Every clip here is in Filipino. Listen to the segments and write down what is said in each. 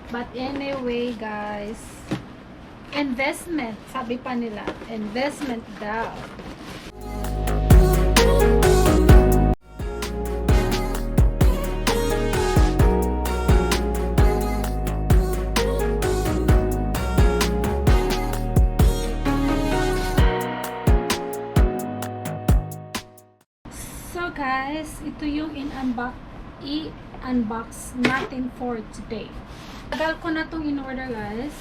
But anyway, guys, investment, sabi pa nila, investment daw. So guys, ito yung i-unbox natin for today. Tagal ko na itong in-order, guys.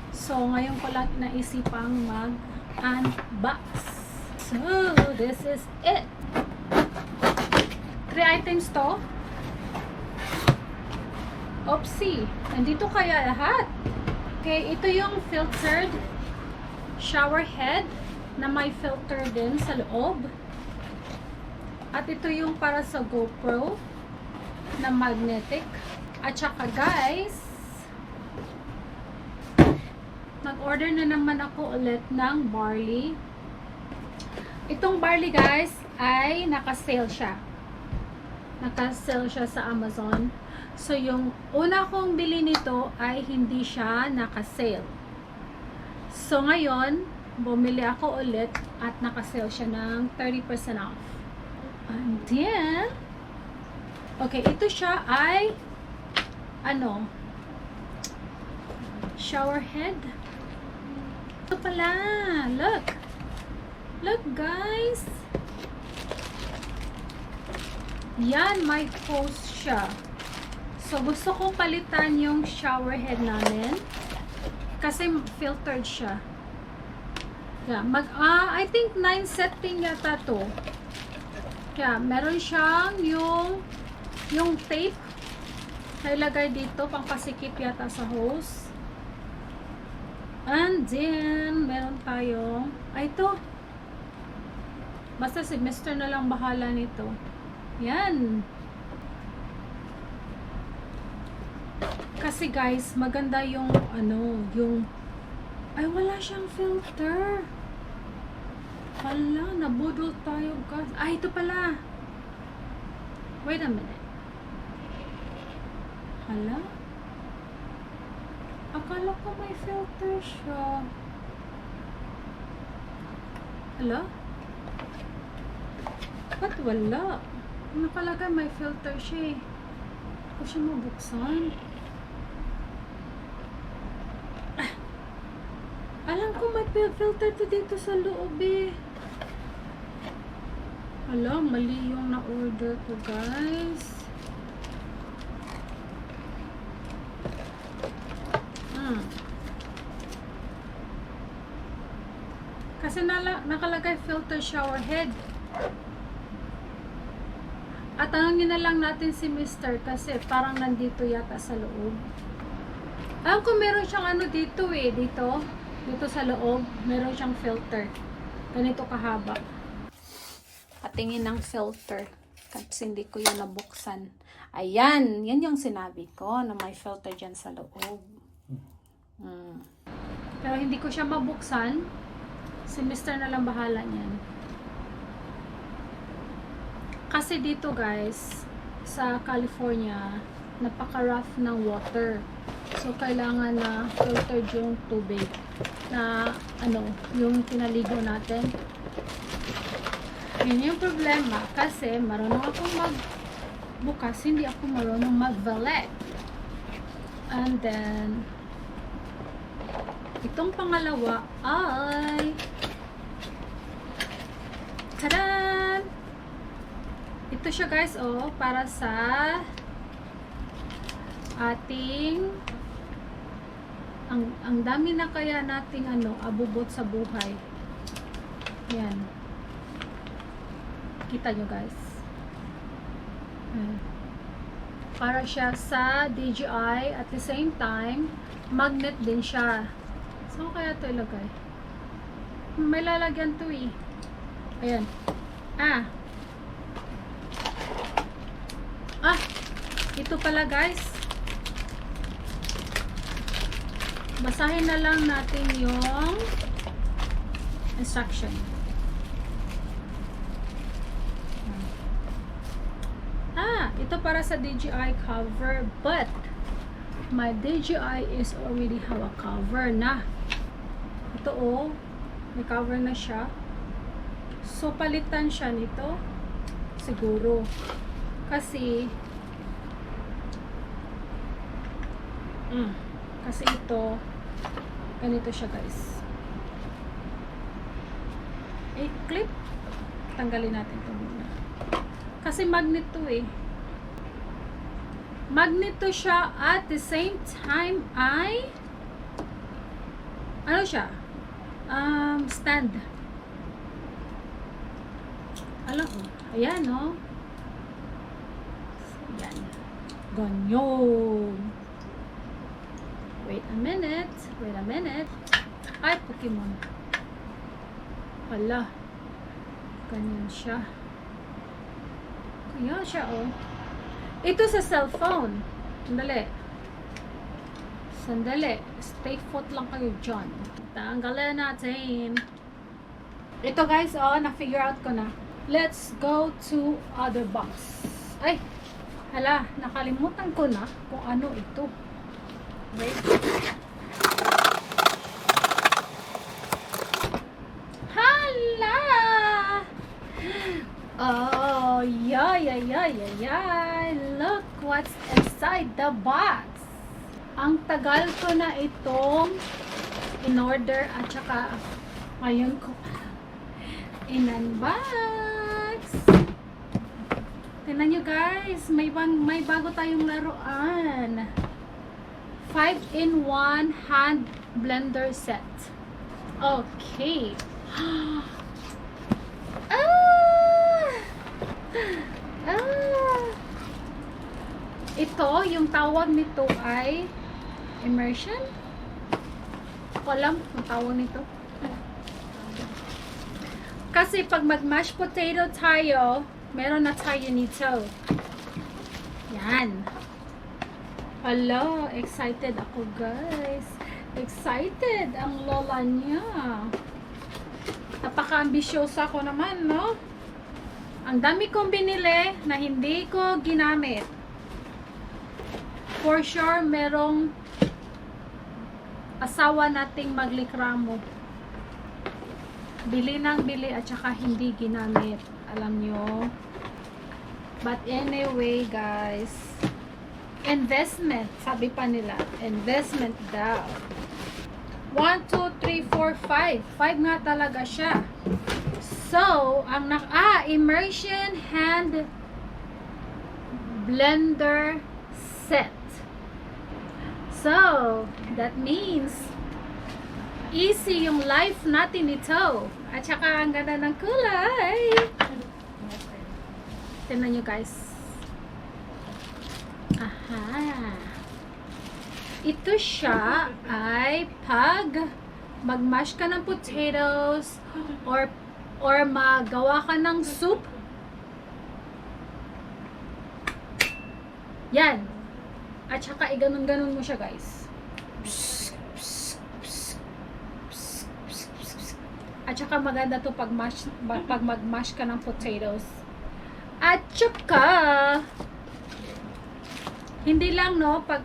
So, ngayon ko lang naisipang mag-unbox. So, this is it. 3 items to. Oopsie. Nandito kaya lahat. Okay, ito yung filtered shower head na may filter din sa loob. At ito yung para sa GoPro na magnetic. At saka guys, nag-order na naman ako ulit ng barley. Itong barley guys ay naka-sale siya. Naka-sale siya sa Amazon. So yung una kong bili nito ay hindi siya naka-sale. So ngayon, bumili ako ulit at naka-sale siya ng 30% off. And then, okay, ito siya ay shower head. Ito pala, look guys, yan, may hose siya. So gusto kong palitan yung shower head namin kasi filtered siya. Yeah, I think 9 setting yata to. Kaya, meron siyang yung tape na ilagay dito, pang pasikip yata sa hose. And then, meron tayong, ito. Basta si Mr. na lang bahala nito. Yan. Kasi guys, maganda yung, ay wala siyang filter. Hala, nabudol tayo guys. Ay, ito pala. Wait a minute. Hala. Akala ko may filter siya. Hala? Ba't wala? Nakalagay may filter siya eh. Hindi ko siya mabuksan. Alam ko may filter to dito sa loob eh. Hala, mali yung na-order ko guys. Kasi nakalagay filter shower head. At tanongin na lang natin si Mr. kasi parang nandito yata sa loob. Alam ko meron siyang dito eh, dito sa loob, meron siyang filter. Ganito kahaba. Patingin ng filter. Kasi hindi ko yun nabuksan. Ayan, yan yung sinabi ko na may filter dyan sa loob. Pero hindi ko siya mabuksan. Si Mr. na lang bahala niyan. Kasi dito guys, sa California, napaka-rough ng water. So, kailangan na filtered yung tubig na, yung pinaligo natin. Yun yung problema. Kasi, marunong akong magbukas. Hindi ako marunong mag-valet. And then, itong pangalawa ay, tadan! Ito siya guys, para sa ating ang dami na kaya nating abubot sa buhay. Yan. Kita nyo guys. Para siya sa DJI, at the same time magnet din siya. So kaya ito ilagay? May lalagyan to eh. Ayan. Ito pala guys. Basahin na lang natin yung instruction. Ito para sa DJI cover, but my DJI is already have a cover na. Ito oh, may cover na siya. So, palitan siya nito. Siguro. Kasi, kasi ito, ganito siya guys. I-clip. Tanggalin natin ito muna. Kasi magnet to eh. Magnet to siya at the same time ay ano siya? Stand. Alam ko. Ayan, no? Ayan. Ganyan. Wait a minute. Wait a minute. Ay, Pokemon. Hala. Ganyan siya. Ganyan siya, oh. Ito sa cellphone. Sandali. Sandali. Stay put lang kayo dyan. Tanggalin natin. Ito guys, oh, na-figure out ko na. Let's go to other box. Ay, hala, nakalimutan ko na kung ano ito. Wait. Hala! Oh, yeah. Look what's inside the box. Ang tagal ko na itong in-order at saka ngayon ko in-unbox. Tingnan nyo guys, may bago tayong laruan. 5-in-1 hand blender set. Okay. Ito, yung tawag nito ay immersion. Ako alam yung tawag nito. Kasi pag mag-mashed potato tayo, meron na tayo nito. Yan. Hello, excited ako guys. Excited ang lola niya. Napaka-ambisyosa ko naman, no? Ang dami kong binili na hindi ko ginamit. For sure, merong asawa nating maglikramo. Bili ng bili at saka hindi ginamit. Alam nyo. But anyway, guys, investment. Sabi pa nila, investment daw. 1, 2, 3, 4, 5. 5 nga talaga siya. So, ang immersion hand blender set. So, that means easy yung life natin ito. At saka ang ganda ng kulay. Tignan nyo guys. Aha. Ito siya ay pag mag-mash ka ng potatoes or magawa ka ng soup. Yan. At saka i-ganon-ganon mo siya guys. At saka maganda to pag mag-mash ka ng potatoes. At saka hindi lang no pag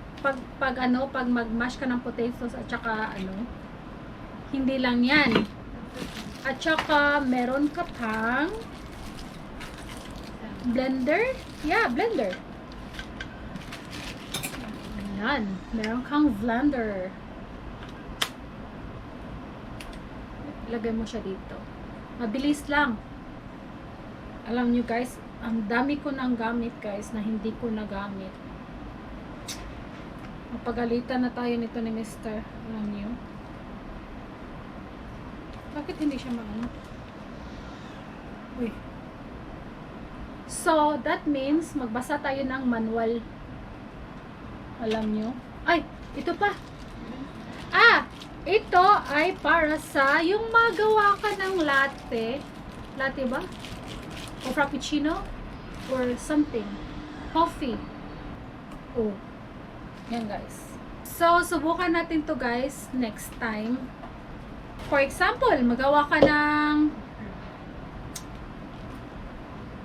mag-mash ka ng potatoes at saka hindi lang yan. At saka meron ka pang blender. Yeah, blender. Yan, meron kang blender. Ilagay mo siya dito. Mabilis lang. Alam nyo guys, ang dami ko nang gamit guys na hindi ko nagamit. Mapagalitan na tayo nito ni Mr. Alam nyo? Bakit hindi siya maano? Uy. So, that means magbasa tayo ng manual. Alam nyo? Ay, ito pa. Ito ay para sa yung magawa ka ng latte. Latte ba? O frappuccino? Or something. Coffee. Oh. Yan guys. So, subukan natin to guys next time. For example, magawa ka ng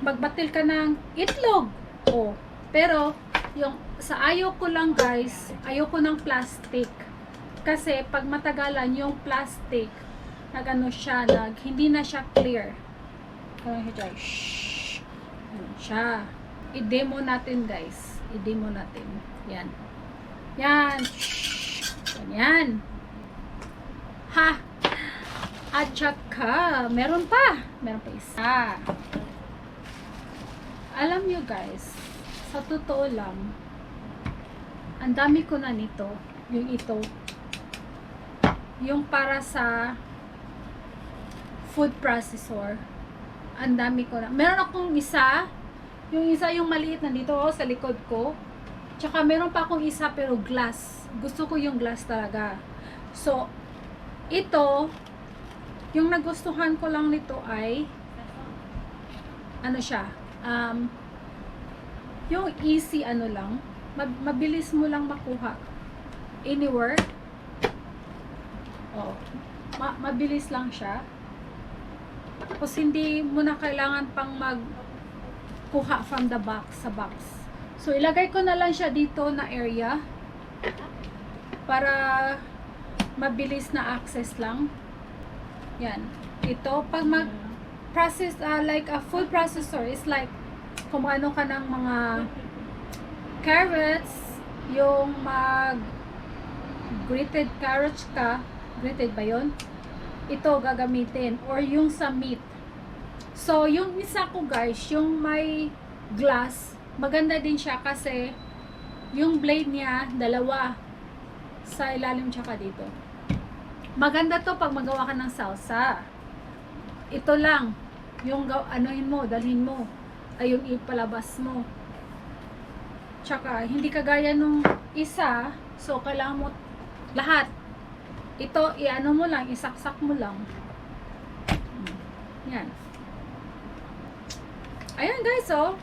magbatil ka ng itlog. Oh. Pero, yung sa ayaw ko lang guys, ayaw ko ng plastic. Kasi pag matagalan yung plastic, nag-ano siya, hindi na siya clear. Ano siya? Shhh. Ano siya? I-demo natin guys. I-demo natin. Yan. Yan. Shhh. Yan. Ha! At saka, meron pa. Meron pa isa. Alam nyo guys, sa totoo lang, ang dami ko na nito. Yung ito. Yung para sa food processor. Ang dami ko na. Meron akong isa. Yung isa yung maliit na dito sa likod ko. Tsaka meron pa akong isa pero glass. Gusto ko yung glass talaga. So, ito, yung nagustuhan ko lang nito ay ano siya, yung easy ano lang, mabilis mo lang makuha anywhere. Oh, mabilis lang siya. Tapos hindi mo na kailangan pang magkuha from the box sa box. So ilagay ko na lang siya dito na area para mabilis na access lang. Yan. Ito pag mag-process like a food processor is like kung ano ka ng mga carrots, yung grated carrots ka, grated ba yun? Ito gagamitin, or yung sa meat. So yung isa ko guys, yung may glass, maganda din siya kasi yung blade niya dalawa sa ilalim tsaka dito. Maganda to pag magawa ka ng salsa. Ito lang yung anuhin mo, dalhin mo, ay yung ipalabas mo. Tsaka hindi kagaya nung isa, so kailangan mo lahat. Ito iano mo lang, isaksak mo lang. Yan. Ayan guys, oh.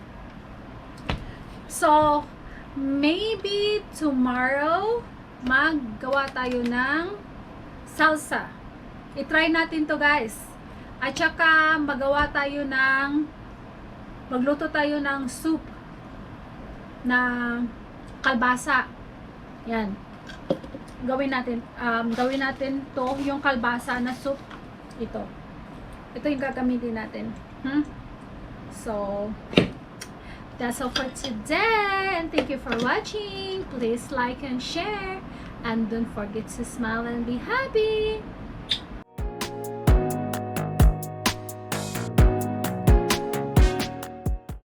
So maybe tomorrow maggawa tayo ng salsa. I-try natin to guys. At saka magluto tayo ng soup na kalbasa. Yan. Gawin natin to, yung kalbasa na soup. Ito yung gagamitin natin. So that's all for today, and thank you for watching. Please like and share, and don't forget to smile and be happy.